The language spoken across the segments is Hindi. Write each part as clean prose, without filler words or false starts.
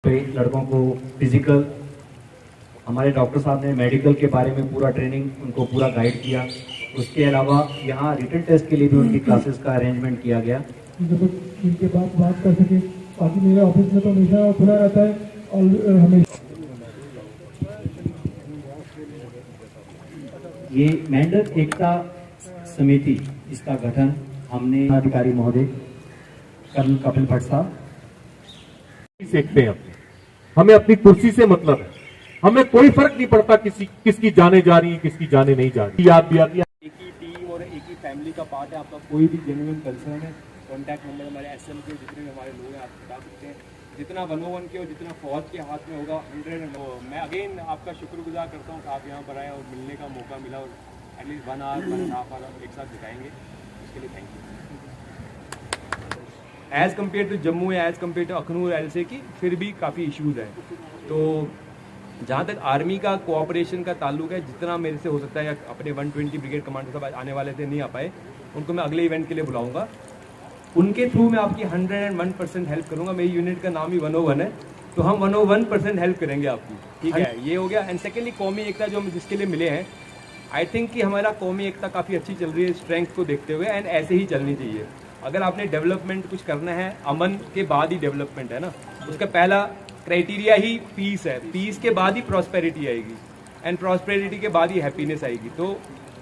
पे लड़कों को फिजिकल, हमारे डॉक्टर साहब ने मेडिकल के बारे में पूरा ट्रेनिंग उनको पूरा गाइड किया। उसके अलावा यहाँ रिटन टेस्ट के लिए भी उनकी क्लासेस का अरेंजमेंट किया गया। जब इनके बात कर सके, बाकी मेरे ऑफिस में तो हमेशा खुला रहता है और हमेशा ये मेंढक एकता समिति, इसका गठन हमने अधिकारी महोदय कर्नल कपिल भट्ट साहब सीखते हैं। हमें अपनी कुर्सी से मतलब है, हमें कोई फर्क नहीं पड़ता किसकी जाने जा रही है, किसकी जाने नहीं जा रही। याद भी आती है, एक ही टीम और एक ही फैमिली का पार्ट है। आपका कोई भी जेन्युइन कंसर्न है, कॉन्टैक्ट नंबर हमारे एसएम के जितने भी हमारे लोग हैं आप बता सकते हैं। जितना 101 के और जितना फौज के हाथ में होगा 100। मैं अगेन आपका शुक्रगुजार करता हूँ कि आप यहाँ पर आए और मिलने का मौका मिला और एटलीस्ट 1 आवर 1.5 आवर एक साथ बिताएंगे, उसके लिए thank you. As compare to Jammu या as compare to Akhnoor else की फिर भी काफ़ी इश्यूज़ हैं। तो जहाँ तक आर्मी का कोऑपरेशन का ताल्लुक है, जितना मेरे से हो सकता है, या अपने 120 ब्रिगेड कमांडर साहब आने वाले थे, नहीं आ पाए, उनको मैं अगले इवेंट के लिए बुलाऊंगा। उनके थ्रू मैं आपकी 101% हेल्प करूंगा। मेरी यूनिट का नाम ही 101 है, तो हम 101% हेल्प करेंगे आपकी, ठीक है। ये हो गया। एंड सेकेंडली कौमी एकता जो हम जिसके लिए मिले हैं, आई थिंक कि हमारा कौमी एकता काफ़ी अच्छी चल रही है स्ट्रेंथ को देखते हुए, एंड ऐसे ही चलनी चाहिए। अगर आपने डेवलपमेंट कुछ करना है, अमन के बाद ही डेवलपमेंट है ना, उसका पहला क्राइटेरिया ही पीस है। पीस के बाद ही प्रॉस्पेरिटी आएगी, एंड प्रॉस्पेरिटी के बाद ही हैप्पीनेस आएगी। तो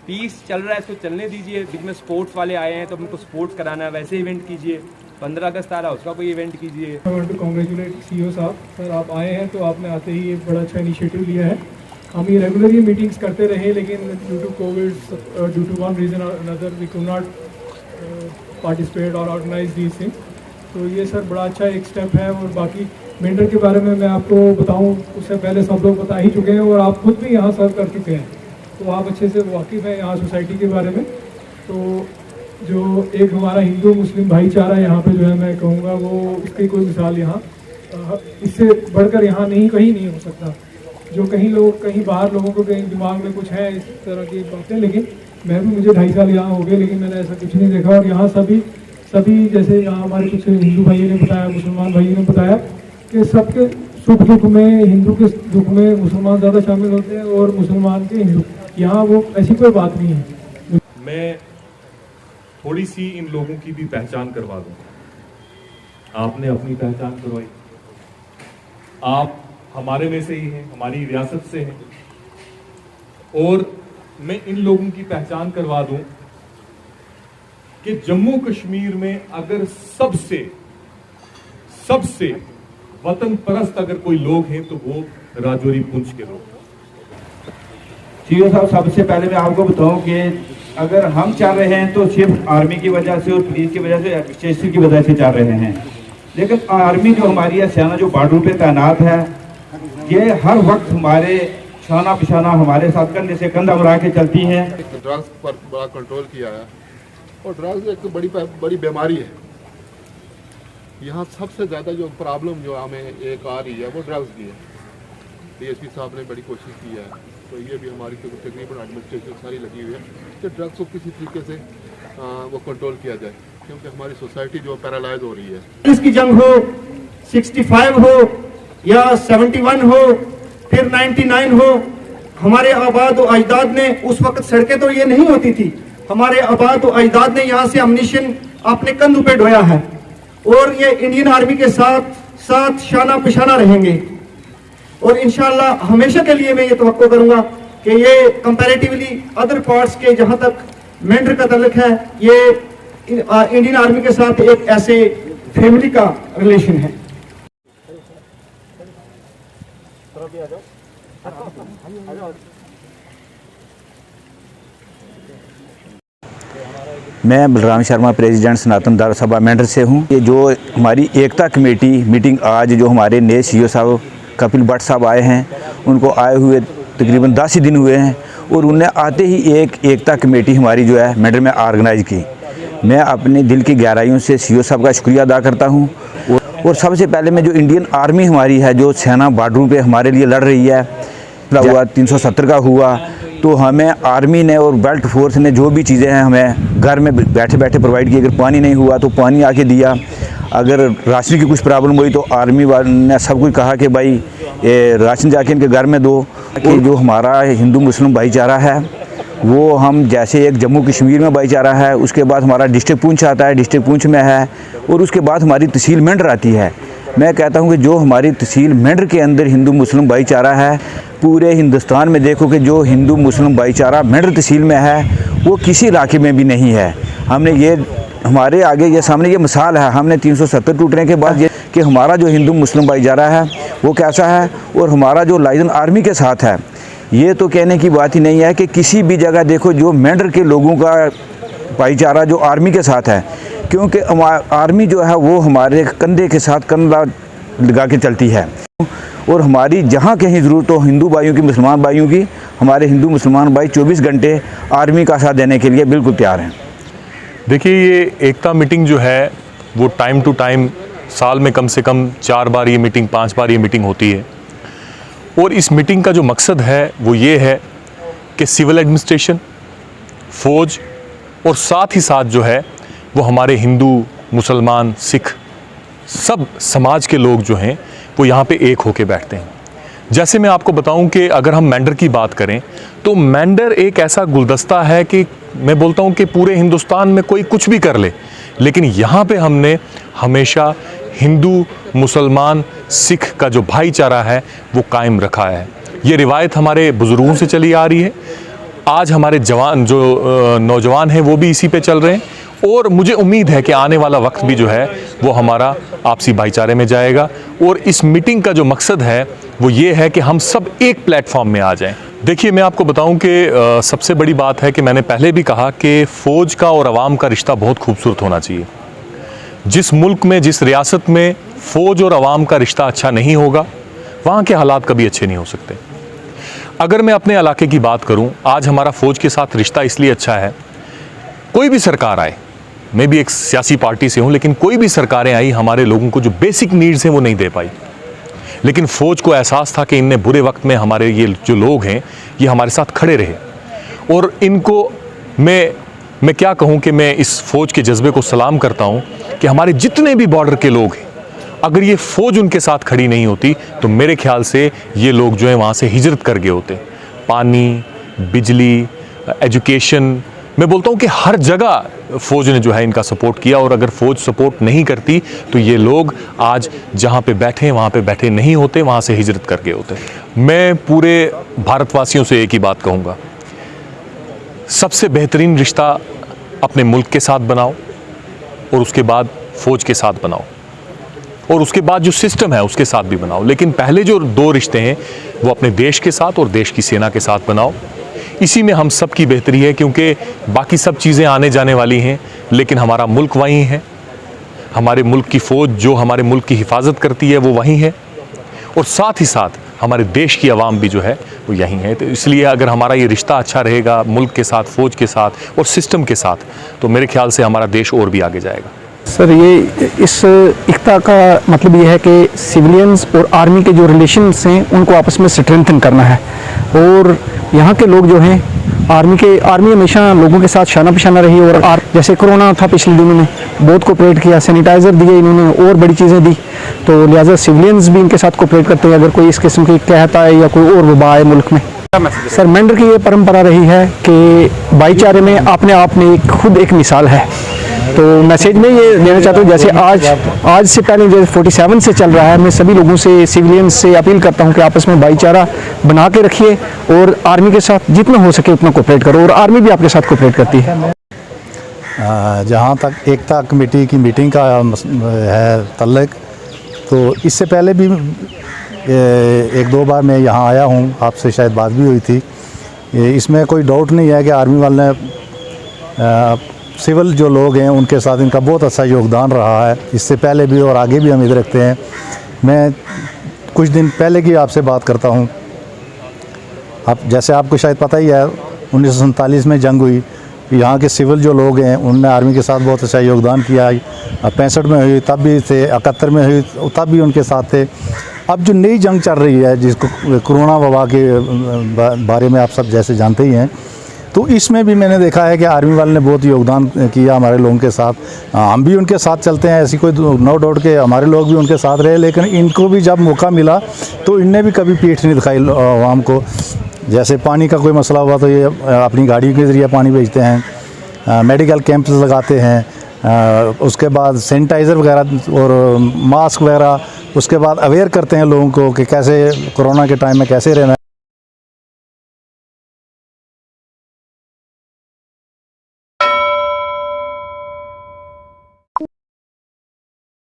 पीस चल रहा है, इसको चलने दीजिए। बीच में स्पोर्ट्स वाले आए हैं तो उनको स्पोर्ट्स कराना है, वैसे इवेंट कीजिए। 15 अगस्त आ रहा है, उसका कोई इवेंट कीजिए। I want to congratulate CEO साहब। सर आप आए हैं तो आपने आते ही एक बड़ा अच्छा इनिशिएटिव लिया है। हम ये रेगुलरली मीटिंग्स करते रहे, लेकिन due to COVID, due to one reason और another, we could not participate और ऑर्गेनाइज दीज थिंग्स। तो ये सर बड़ा अच्छा एक स्टेप है। और बाकी मेंटर के बारे में मैं आपको बताऊं, उससे पहले सब लोग बता ही चुके हैं और आप खुद भी यहाँ सर्व कर चुके हैं, तो आप अच्छे से वाकिफ़ हैं यहाँ सोसाइटी के बारे में। तो जो एक हमारा हिंदू मुस्लिम भाईचारा यहाँ पे जो है, मैं कहूँगा वो इसकी कोई मिसाल यहाँ इससे बढ़कर यहाँ नहीं, कहीं नहीं हो सकता। जो कहीं बाहर लोगों को कहीं दिमाग में कुछ है इस तरह की बातें, लेकिन मुझे 2.5 साल यहाँ हो गए, लेकिन मैंने ऐसा कुछ नहीं देखा। और यहाँ सभी जैसे यहाँ हमारे कुछ हिंदू भाइयों ने बताया, मुसलमान भाइयों ने बताया कि सबके सुख दुख में, हिंदू के दुख में मुसलमान ज़्यादा शामिल होते हैं और मुसलमान के हिंदू। यहाँ वो ऐसी कोई बात नहीं है। मैं थोड़ी सी इन लोगों की भी पहचान करवा दूं। आपने अपनी पहचान करवाई, आप हमारे में से ही हैं, हमारी रियासत से हैं, और मैं इन लोगों की पहचान करवा दूं कि जम्मू कश्मीर में अगर सबसे वतन परस्त अगर कोई लोग हैं तो वो राजौरी पुंछ के लोग। सीईओ साहब, सबसे पहले मैं आपको बताऊं कि अगर हम चल रहे हैं तो सिर्फ आर्मी की वजह से और पुलिस की वजह से, एडमिनिस्ट्रेशन की वजह से चल रहे हैं। लेकिन आर्मी जो हमारी है, सेना जो बॉर्डर पे तैनात है, ये हर वक्त हमारे शाना पिशाना हमारे साथ कंधे से कंधा मिला के चलती हैं। ड्रग्स पर बड़ा कंट्रोल किया है, और ड्रग्स एक बड़ी बीमारी है। यहाँ सबसे ज़्यादा जो प्रॉब्लम जो हमें एक आ रही है वो ड्रग्स की है। डीएसपी साहब ने बड़ी कोशिश की है, तो ये भी हमारी तकरीबन एडमिनिस्ट्रेशन सारी लगी हुई है कि ड्रग्स को किसी तरीके से वो कंट्रोल किया जाए, क्योंकि हमारी सोसाइटी जो पैरालाइज हो रही है। इसकी जंग हो, 65 हो या 71 हो, फिर 99 हो, हमारे आबाद और अजदाद ने उस वक्त सड़कें तो ये नहीं होती थी, हमारे आबाद और अजदाद ने यहाँ से अम्निशन अपने कंधों पे ढोया है, और ये इंडियन आर्मी के साथ शाना पिशाना रहेंगे। और इंशाल्लाह हमेशा के लिए मैं ये तवक्को करूंगा कि ये कंपैरेटिवली अदर पार्ट्स के जहां तक मेंढर का ताल्लुक है, ये इंडियन आर्मी के साथ एक ऐसे फैमिली का रिलेशन है। मैं बलराम शर्मा, प्रेसिडेंट सनातन धर्म सभा मेंढर से हूँ। ये जो हमारी एकता कमेटी मीटिंग आज जो हमारे नए सीईओ साहब कपिल भट्ट साहब आए हैं, उनको आए हुए तकरीबन 10 ही दिन हुए हैं, और उन्हें आते ही एक एकता कमेटी हमारी जो है मेंढर में ऑर्गेनाइज की। मैं अपने दिल की गहराइयों से सीईओ साहब का शुक्रिया अदा करता हूँ। और सबसे पहले मैं जो इंडियन आर्मी हमारी है, जो सेना बॉर्डरों पे हमारे लिए लड़ रही है, हुआ 370 का हुआ, तो हमें आर्मी ने और बेल्ट फोर्स ने जो भी चीज़ें हैं हमें घर में बैठे बैठे प्रोवाइड की। अगर पानी नहीं हुआ तो पानी आके दिया, अगर राशन की कुछ प्रॉब्लम हुई तो आर्मी वाले ने सब कुछ कहा कि भाई ये राशन जाके इनके घर में दो। कि जो हमारा हिंदू मुस्लिम भाईचारा है वो हम जैसे एक जम्मू कश्मीर में भाईचारा है, उसके बाद हमारा डिस्ट्रिक्ट पुंछ आता है, डिस्ट्रिक्ट पुंछ में है, और उसके बाद हमारी तहसील मेंढर आती है। मैं कहता हूं कि जो हमारी तहसील मेंढर के अंदर हिंदू मुस्लिम भाईचारा है, पूरे हिंदुस्तान में देखो कि जो हिंदू मुस्लिम भाईचारा मेंढर तहसील में है वो किसी इलाके में भी नहीं है। हमने ये हमारे आगे ये सामने ये मिसाल है, हमने 370 टूटने के बाद ये कि हमारा जो हिंदू मुस्लिम भाईचारा है वो कैसा है, और हमारा जो लाइजन आर्मी के साथ है, ये तो कहने की बात ही नहीं है कि किसी भी जगह देखो जो मेंढर के लोगों का भाईचारा जो आर्मी के साथ है, क्योंकि आर्मी जो है वो हमारे कंधे के साथ कंधा लगा के चलती है, और हमारी जहाँ कहीं ज़रूरत हो हिंदू भाइयों की, मुसलमान भाइयों की, हमारे हिंदू मुसलमान भाई 24 घंटे आर्मी का साथ देने के लिए बिल्कुल तैयार हैं। देखिए, ये एकता मीटिंग जो है वो टाइम टू टाइम साल में कम से कम 4 बार ये मीटिंग, 5 बार ये मीटिंग होती है, और इस मीटिंग का जो मकसद है वो ये है कि सिविल एडमिनिस्ट्रेशन, फ़ौज और साथ ही साथ जो है वो हमारे हिंदू, मुसलमान, सिख सब समाज के लोग जो हैं वो यहाँ पे एक होके बैठते हैं। जैसे मैं आपको बताऊं कि अगर हम मेंढर की बात करें तो मेंढर एक ऐसा गुलदस्ता है कि मैं बोलता हूं कि पूरे हिंदुस्तान में कोई कुछ भी कर ले, लेकिन यहाँ पे हमने हमेशा हिंदू, मुसलमान, सिख का जो भाईचारा है वो कायम रखा है। ये रिवायत हमारे बुजुर्गों से चली आ रही है। आज हमारे जवान जो नौजवान हैं वो भी इसी पे चल रहे हैं, और मुझे उम्मीद है कि आने वाला वक्त भी जो है वो हमारा आपसी भाईचारे में जाएगा। और इस मीटिंग का जो मकसद है वो ये है कि हम सब एक प्लेटफॉर्म में आ जाएं। देखिए, मैं आपको बताऊं कि सबसे बड़ी बात है कि मैंने पहले भी कहा कि फ़ौज का और अवाम का रिश्ता बहुत खूबसूरत होना चाहिए। जिस मुल्क में, जिस रियासत में फ़ौज और अवाम का रिश्ता अच्छा नहीं होगा, वहाँ के हालात कभी अच्छे नहीं हो सकते। अगर मैं अपने इलाके की बात करूं, आज हमारा फ़ौज के साथ रिश्ता इसलिए अच्छा है, कोई भी सरकार आए, मैं भी एक सियासी पार्टी से हूं, लेकिन कोई भी सरकारें आई हमारे लोगों को जो बेसिक नीड्स हैं वो नहीं दे पाई, लेकिन फ़ौज को एहसास था कि इनने बुरे वक्त में हमारे ये जो लोग हैं ये हमारे साथ खड़े रहे, और इनको मैं क्या कहूं कि मैं इस फ़ौज के जज्बे को सलाम करता हूं कि हमारे जितने भी बॉर्डर के लोग हैं, अगर ये फ़ौज उनके साथ खड़ी नहीं होती तो मेरे ख्याल से ये लोग जो हैं वहाँ से हिजरत कर गए होते। पानी, बिजली, एजुकेशन, मैं बोलता हूँ कि हर जगह फ़ौज ने जो है इनका सपोर्ट किया, और अगर फ़ौज सपोर्ट नहीं करती तो ये लोग आज जहाँ पे बैठे हैं वहाँ पे बैठे नहीं होते, वहाँ से हिजरत कर गए होते। मैं पूरे भारतवासियों से एक ही बात कहूँगा, सबसे बेहतरीन रिश्ता अपने मुल्क के साथ बनाओ, और उसके बाद फ़ौज के साथ बनाओ, और उसके बाद जो सिस्टम है उसके साथ भी बनाओ, लेकिन पहले जो 2 रिश्ते हैं वो अपने देश के साथ और देश की सेना के साथ बनाओ। इसी में हम सब की बेहतरी है, क्योंकि बाकी सब चीज़ें आने जाने वाली हैं, लेकिन हमारा मुल्क वहीं है, हमारे मुल्क की फ़ौज जो हमारे मुल्क की हिफाजत करती है वो वहीं है, और साथ ही साथ हमारे देश की आवाम भी जो है वो यहीं है। तो इसलिए अगर हमारा ये रिश्ता अच्छा रहेगा मुल्क के साथ, फ़ौज के साथ और सिस्टम के साथ, तो मेरे ख्याल से हमारा देश और भी आगे जाएगा। सर, ये इस एकता का मतलब ये है कि सिविलियंस और आर्मी के जो रिलेशंस हैं उनको आपस में स्ट्रेंथन करना है, और यहाँ के लोग जो हैं आर्मी हमेशा लोगों के साथ शाना पिशाना रही, और जैसे कोरोना था पिछले दिनों में बहुत कोऑपरेट किया, सैनिटाइज़र दिए इन्होंने और बड़ी चीज़ें दी, तो लिहाजा सिविलियंस भी इनके साथ कोऑपरेट करते हैं अगर कोई इस किस्म की कहता है या कोई और वबा आए मुल्क में। सर, मेंढर की ये परंपरा रही है कि भाईचारे में अपने आप में खुद एक मिसाल है, तो मैसेज में ये देना चाहता हूँ, जैसे आज से पहले जो 47 से चल रहा है, मैं सभी लोगों से, सिविलियंस से अपील करता हूँ कि आपस में भाईचारा बना के रखिए, और आर्मी के साथ जितना हो सके उतना कोऑपरेट करो, और आर्मी भी आपके साथ कोऑपरेट करती है। जहाँ तक एकता कमेटी की मीटिंग का है तल्लक, तो इससे पहले भी 1-2 बार मैं यहाँ आया हूँ, आपसे शायद बात भी हुई थी। इसमें कोई डाउट नहीं है कि आर्मी वाले सिविल जो लोग हैं उनके साथ इनका बहुत अच्छा योगदान रहा है, इससे पहले भी और आगे भी उम्मीद रखते हैं। मैं कुछ दिन पहले की आपसे बात करता हूँ, जैसे आपको शायद पता ही है 1947 में जंग हुई, यहाँ के सिविल जो लोग हैं उनने आर्मी के साथ बहुत अच्छा योगदान किया। 65 में हुई तब भी थे, 71 में हुई तब भी उनके साथ थे। अब जो नई जंग चल रही है जिसको कोरोना वबा के बारे में आप सब जैसे जानते ही हैं, तो इसमें भी मैंने देखा है कि आर्मी वाले ने बहुत योगदान किया हमारे लोगों के साथ। हम भी उनके साथ चलते हैं, ऐसी कोई नो डाउट के हमारे लोग भी उनके साथ रहे, लेकिन इनको भी जब मौका मिला तो इनने भी कभी पीठ नहीं दिखाई आवाम को। जैसे पानी का कोई मसला हुआ तो ये अपनी गाड़ी के ज़रिए पानी भेजते हैं, मेडिकल कैंप्स लगाते हैं, उसके बाद सैनिटाइज़र वगैरह और मास्क वगैरह, उसके बाद अवेयर करते हैं लोगों को कि कैसे कोरोना के टाइम में कैसे रहना है।